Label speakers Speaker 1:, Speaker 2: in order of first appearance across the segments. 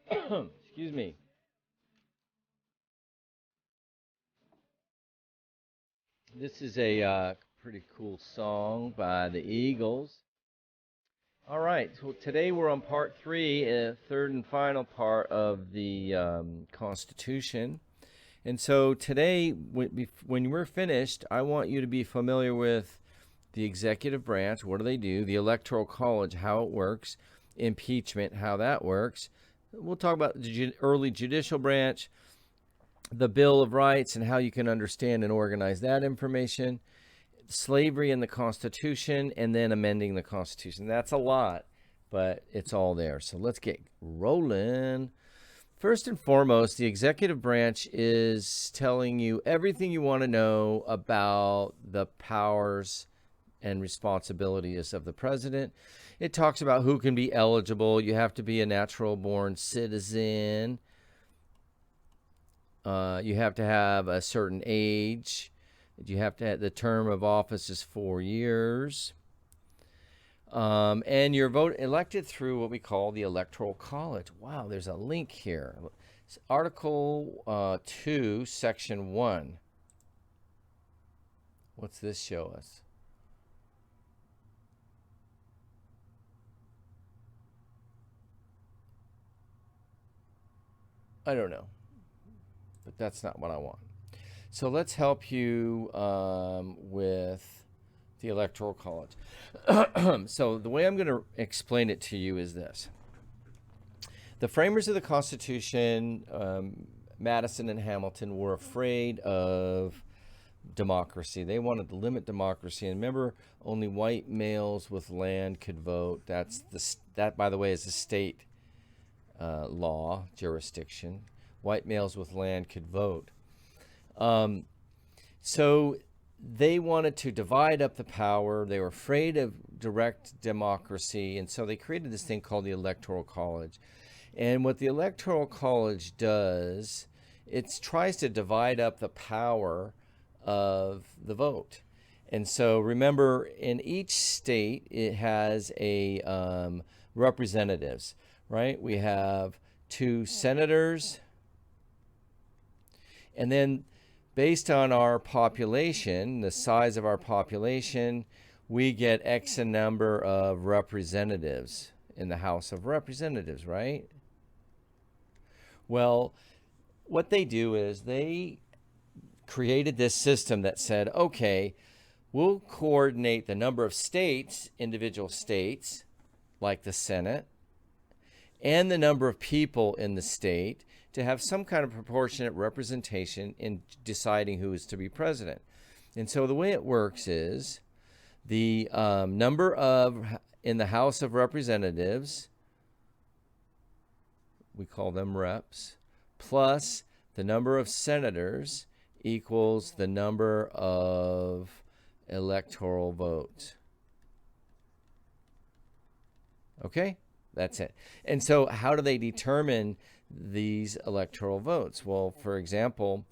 Speaker 1: Excuse me. This is a pretty cool song by the Eagles. All right, so today we're on part three, third and final part of the Constitution. And so today, when we're finished, I want you to be familiar with the executive branch. What do they do? The Electoral College, how it works. Impeachment, how that works. We'll talk about the early judicial branch, the Bill of Rights, and how you can understand and organize that information, slavery in the Constitution, and then amending the Constitution. That's a lot, but it's all there. So let's get rolling. First and foremost, the executive branch is telling you everything you want to know about the powers and responsibilities of the president. It talks about who can be eligible. You have to be a natural born citizen. You have to have a certain age. You have to have, the term of office is 4 years. And you're elected through what we call the Electoral College. Wow, there's a link here. It's Article 2, Section 1. What's this show us? I don't know, but that's not what I want. So let's help you with the Electoral College. So the way I'm going to explain it to you is this. The framers of the Constitution, Madison and Hamilton, were afraid of democracy. They wanted to limit democracy. And remember, only white males with land could vote. That, by the way, is a state law jurisdiction. White males with land could vote. So they wanted to divide up the power. They were afraid of direct democracy. And so they created this thing called the Electoral College. And what the Electoral College does, it tries to divide up the power of the vote. And so remember, in each state, it has a representatives, right? We have 2 senators, and then based on our population, the size of our population, we get X number of representatives in the House of Representatives, right? Well, what they do is they created this system that said, okay, we'll coordinate the number of states, individual states, like the Senate, and the number of people in the state to have some kind of proportionate representation in deciding who is to be president. And so the way it works is the number of in the House of Representatives, we call them reps, plus the number of senators equals the number of electoral votes. Okay? That's it. And so how do they determine these electoral votes? Well, for example,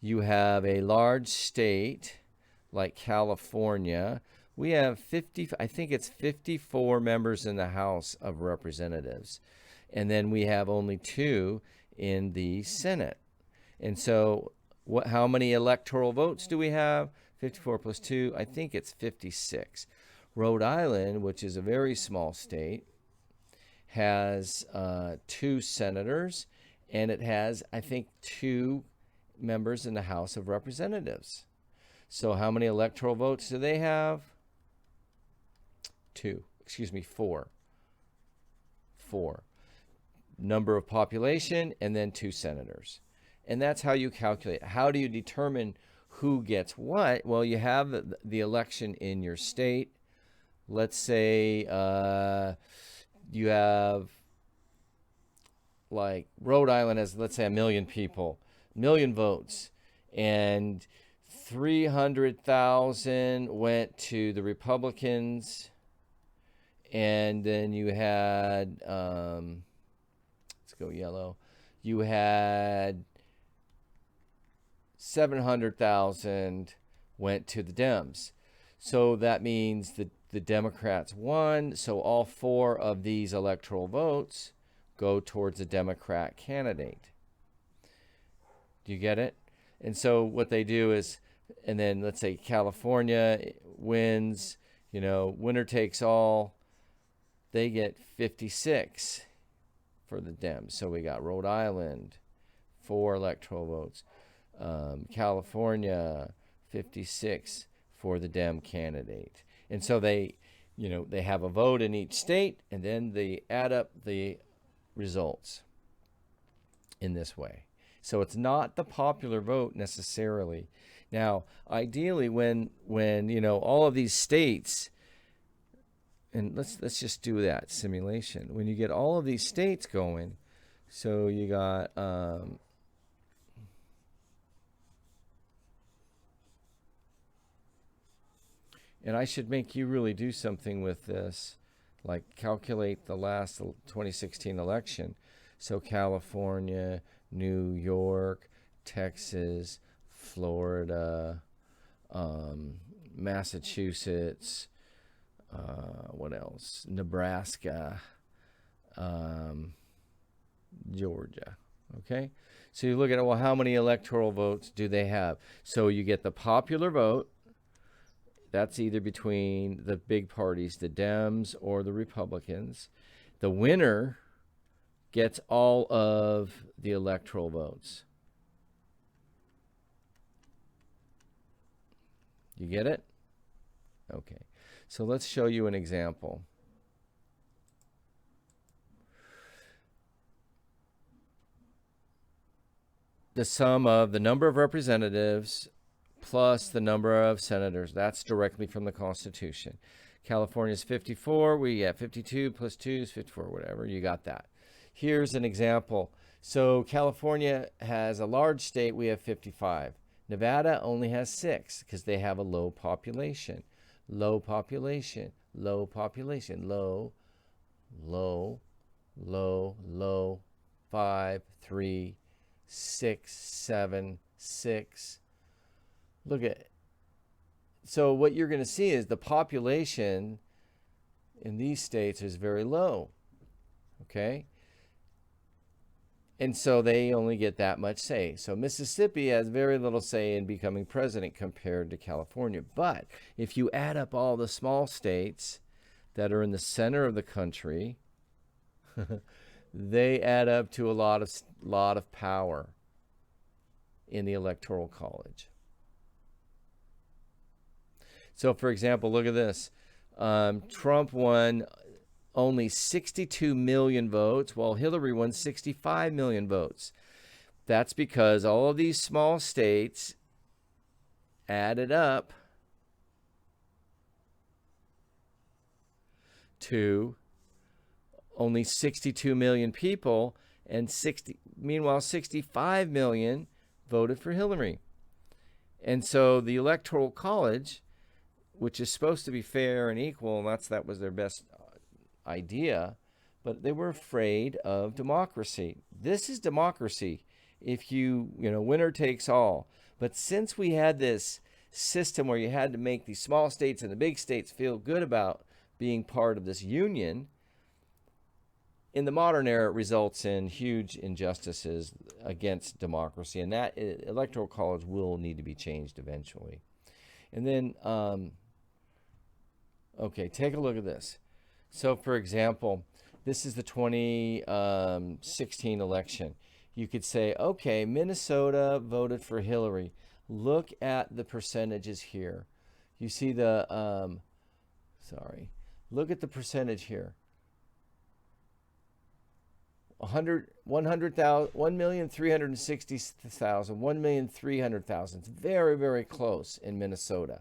Speaker 1: you have a large state like California. We have 50, I think it's 54 members in the House of Representatives. And then we have only 2 in the Senate. And so how many electoral votes do we have? 54 plus 2, I think it's 56. Rhode Island, which is a very small state, has 2 senators, and it has, I think, 2 members in the House of Representatives. So how many electoral votes do they have? 4. 4. Number of population, and then 2 senators. And that's how you calculate. How do you determine who gets what? Well, you have the election in your state. Let's say you have, like, Rhode Island has, let's say, 1 million people, 1 million votes, and 300,000 went to the Republicans, and then you had, let's go yellow, you had 700,000 went to the Dems. So that means that the Democrats won. So all 4 of these electoral votes go towards a Democrat candidate. Do you get it? And so what they do is, and then let's say California wins, winner takes all, they get 56 for the Dems. So we got Rhode Island, 4 electoral votes. California, 56 for the Dem candidate. And so they have a vote in each state, and then they add up the results in this way. So it's not the popular vote necessarily. Now, ideally, when all of these states, and let's just do that simulation. When you get all of these states going, so you got and I should make you really do something with this, like calculate the last 2016 election. So California, New York, Texas, Florida, Massachusetts, what else? Nebraska, Georgia. Okay? So you look at, well, how many electoral votes do they have? So you get the popular vote. That's either between the big parties, the Dems or the Republicans. The winner gets all of the electoral votes. You get it? Okay. So let's show you an example. The sum of the number of representatives plus the number of senators. That's directly from the Constitution. California's 54. We have 52 plus 2 is 54, whatever. You got that. Here's an example. So California has a large state. We have 55. Nevada only has 6 because they have a low population. Low population. Low population. Low, low, low, low. 5, 3, 6, 7, 6. Look at it. So what you're going to see is the population in these states is very low. Okay? And so they only get that much say. So Mississippi has very little say in becoming president compared to California. But if you add up all the small states that are in the center of the country, they add up to a lot of power in the Electoral College. So, for example, look at this. Trump won only 62 million votes, while Hillary won 65 million votes. That's because all of these small states added up to only 62 million people, and meanwhile 65 million voted for Hillary. And so the Electoral College, which is supposed to be fair and equal, and that was their best idea, but they were afraid of democracy. This is democracy if winner takes all. But since we had this system where you had to make these small states and the big states feel good about being part of this union, in the modern era, it results in huge injustices against democracy, and that Electoral College will need to be changed eventually. And then okay, take a look at this. So, for example, this is the 2016 election. You could say, okay, Minnesota voted for Hillary. Look at the percentages here. You see look at the percentage here. 100,000, 1,360,000, 1,300,000. It's very, very close in Minnesota.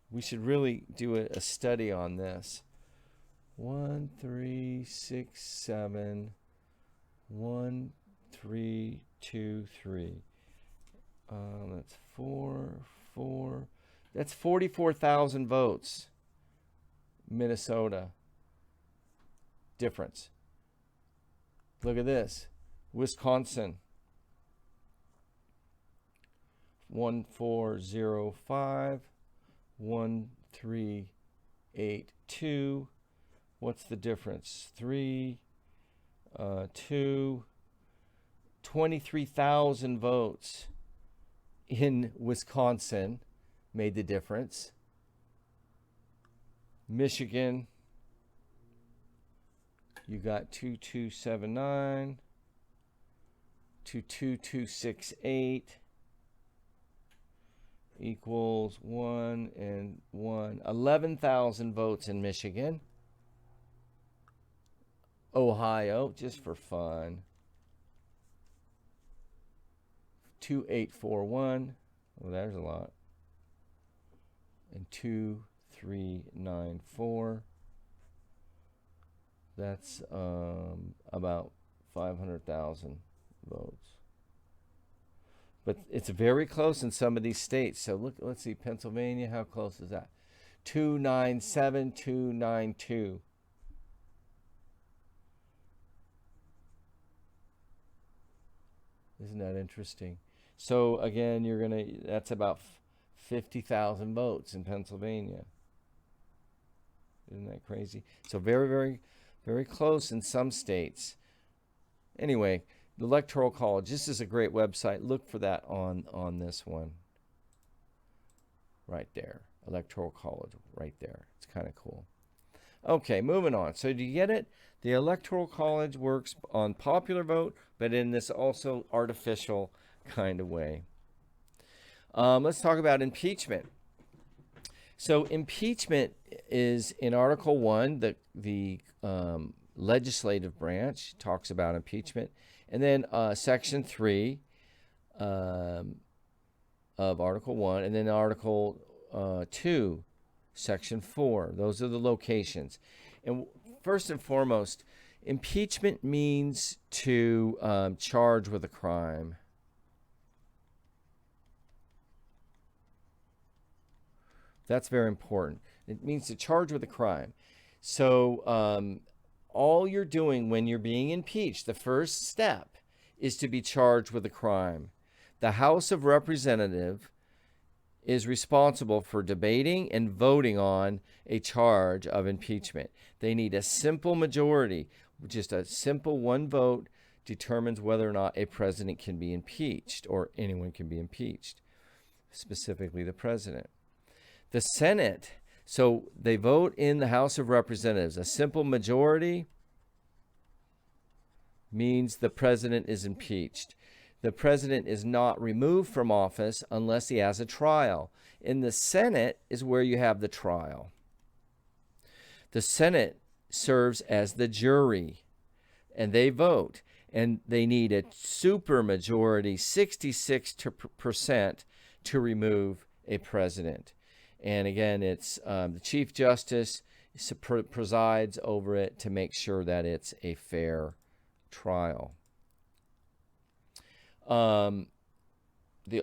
Speaker 1: We should really do a study on this. 1, 3, 6, 7, 1, 3, 2, 3. That's 4. That's 44,000 votes. Minnesota. Difference. Look at this. Wisconsin. 1405. 1382. What's the difference? 3, to 23,000 votes in Wisconsin made the difference. Michigan, you got 2279 to 2268 equals 1 and 1. 11,000 votes in Michigan. Ohio, just for fun, 2841. Well, there's a lot. And 2394. That's about 500,000 votes. But it's very close in some of these states. So look, let's see, Pennsylvania, how close is that? 297, 292. Isn't that interesting? So again, that's about 50,000 votes in Pennsylvania. Isn't that crazy? So very, very, very close in some states. Anyway, the Electoral College, this is a great website. Look for that on this one. Right there. Electoral College, right there. It's kind of cool. Okay, moving on. So do you get it? The Electoral College works on popular vote, but in this also artificial kind of way. Let's talk about impeachment. So impeachment is in Article 1, the legislative branch talks about impeachment. And then Section 3 of Article 1, and then Article 2, Section 4. Those are the locations. And first and foremost, impeachment means to charge with a crime. That's very important. It means to charge with a crime. So all you're doing when you're being impeached, the first step is to be charged with a crime. The House of Representatives is responsible for debating and voting on a charge of impeachment. They need a simple majority. Just a simple one vote determines whether or not a president can be impeached, or anyone can be impeached, specifically the president. The Senate, so they vote in the House of Representatives. A simple majority means the president is impeached. The president is not removed from office unless he has a trial. In the Senate is where you have the trial. The Senate serves as the jury, and they vote, and they need a supermajority, 66% to remove a president. And again, it's the Chief Justice presides over it to make sure that it's a fair trial. The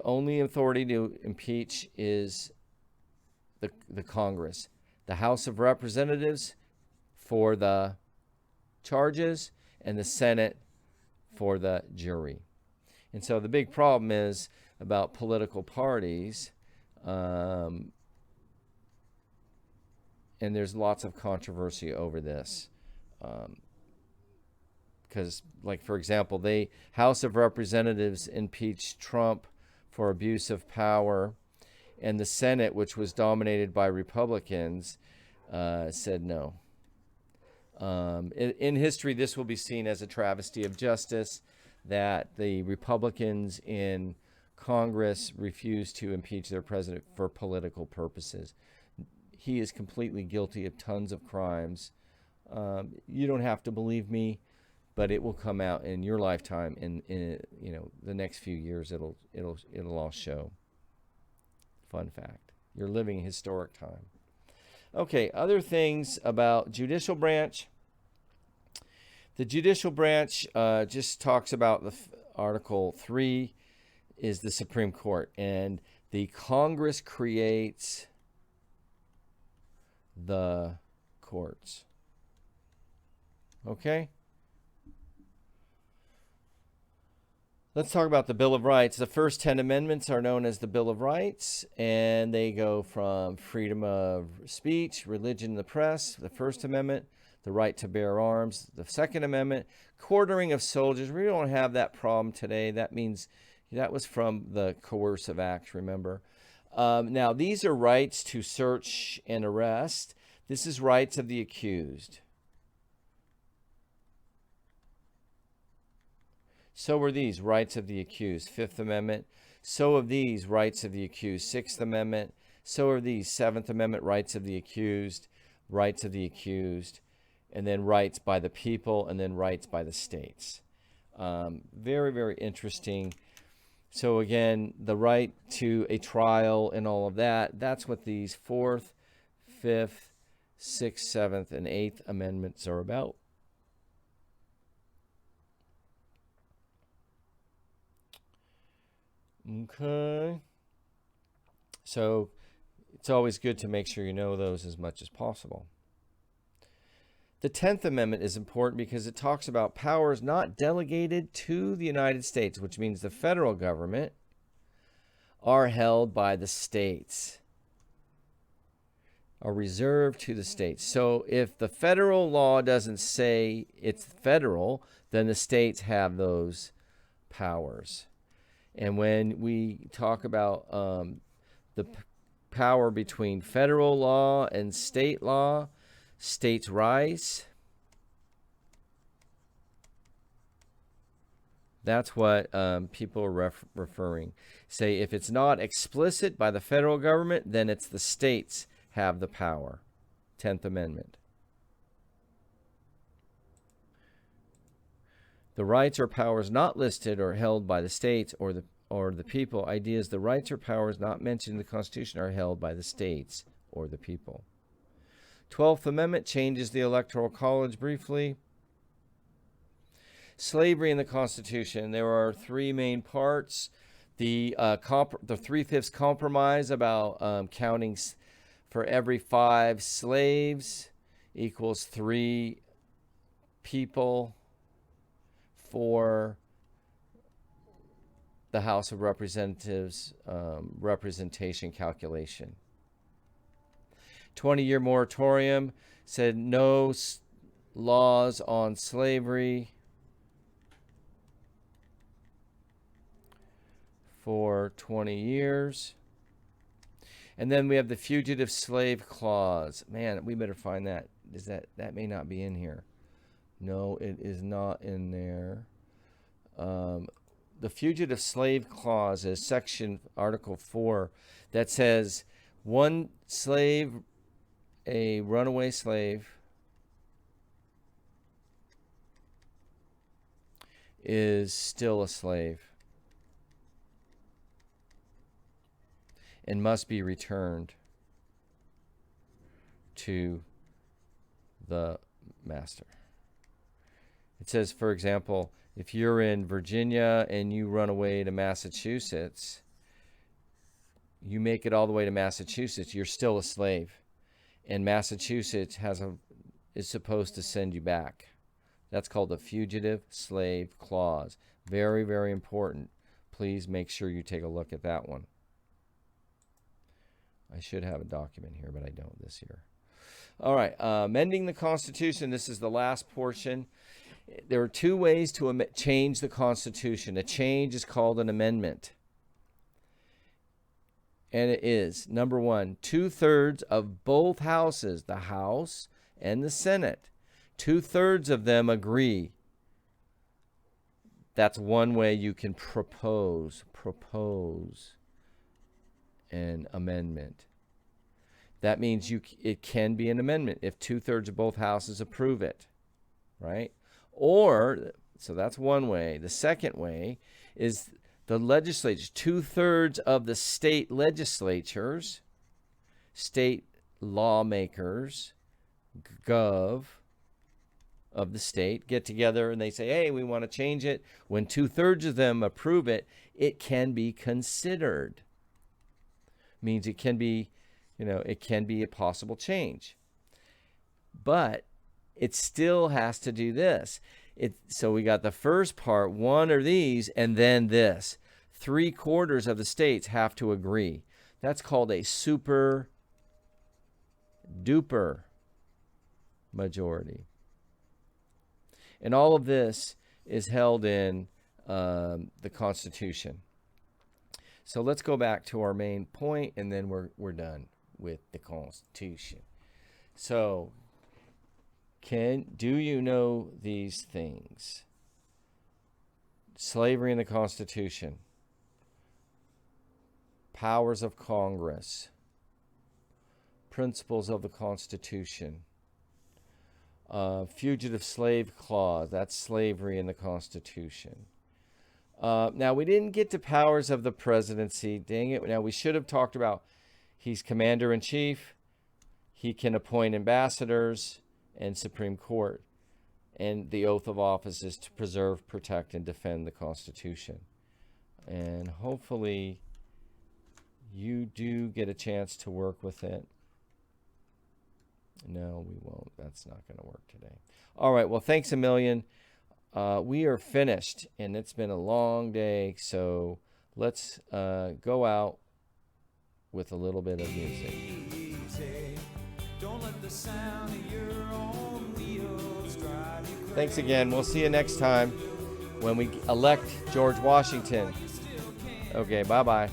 Speaker 1: only authority to impeach is the Congress. The House of Representatives for the charges, and the Senate for the jury. And so the big problem is about political parties, and there's lots of controversy over this. Because, like, for example, the House of Representatives impeached Trump for abuse of power, and the Senate, which was dominated by Republicans, said no. In history, this will be seen as a travesty of justice, that the Republicans in Congress refused to impeach their president for political purposes. He is completely guilty of tons of crimes. You don't have to believe me, but it will come out in your lifetime. In the next few years, it'll all show. Fun fact: you're living a historic time. Okay, other things about judicial branch. The judicial branch just talks about Article 3 is the Supreme Court, and the Congress creates the courts. Okay? Let's talk about the Bill of Rights. The first 10 amendments are known as the Bill of Rights, and they go from freedom of speech, religion, and the press, the First Amendment. the right to bear arms, the Second Amendment, quartering of soldiers. We don't have that problem today. That means that was from the coercive acts, remember? Now, these are rights to search and arrest. This is rights of the accused. So are these rights of the accused, Fifth Amendment. So are these rights of the accused, Sixth Amendment. So are these Seventh Amendment rights of the accused, rights of the accused, and then rights by the people, and then rights by the states. Very, very interesting. So again, the right to a trial and all of that, that's what these Fourth, Fifth, Sixth, Seventh, and Eighth Amendments are about. Okay. So it's always good to make sure you know those as much as possible. The 10th Amendment is important because it talks about powers not delegated to the United States, which means the federal government, are held by the states, are reserved to the states. So if the federal law doesn't say it's federal, then the states have those powers. And when we talk about the power between federal law and state law, states' rights, that's what people are referring. Say if it's not explicit by the federal government, then it's the states have the power. 10th Amendment. The rights or powers not listed or held by the states or the people. Ideas, the rights or powers not mentioned in the Constitution are held by the states or the people. 12th Amendment changes the Electoral College briefly. Slavery in the Constitution. There are three main parts. The 3/5 compromise about counting for every 5 slaves equals 3 people for the House of Representatives representation calculation. 20-year moratorium said no laws on slavery for 20 years. And then we have the Fugitive Slave Clause. Man, we better find that. That may not be in here. No, it is not in there. The Fugitive Slave Clause is section Article 4 that says one slave, a runaway slave, is still a slave and must be returned to the master. It says, for example, if you're in Virginia and you run away to Massachusetts, you make it all the way to Massachusetts, you're still a slave. And Massachusetts is supposed to send you back. That's called the Fugitive Slave Clause. Very, very important. Please make sure you take a look at that one. I should have a document here, but I don't this year. All right, amending the Constitution. This is the last portion. There are 2 ways to change the Constitution. A change is called an amendment. And it is, number 1, 2/3 of both houses, the House and the Senate, 2/3 of them agree. That's one way you can propose an amendment. That means it can be an amendment if 2/3 of both houses approve it, right? Or, so that's one way. The second way is the legislature, 2/3 of the state legislatures, state lawmakers, gov of the state, get together and they say, hey, we want to change it. When 2/3 of them approve it, it can be considered. Means it can be, it can be a possible change. But it still has to do this. So we got the first part, one of these, and then this. 3/4 of the states have to agree. That's called a super duper majority. And all of this is held in the Constitution. So let's go back to our main point, and then we're done with the Constitution. So, do you know these things? Slavery in the Constitution, powers of Congress, principles of the Constitution, fugitive slave clause, that's slavery in the Constitution. Now, we didn't get to powers of the presidency. Dang it. Now, we should have talked about he's commander-in-chief. He can appoint ambassadors and Supreme Court. And the oath of office is to preserve, protect, and defend the Constitution. And hopefully you do get a chance to work with it. No, we won't. That's not going to work today. All right. Well, thanks a million. We are finished, and it's been a long day. So let's go out with a little bit of music. Don't let the sound of your own wheels drive you crazy. Thanks again. We'll see you next time when we elect George Washington. Okay, bye-bye.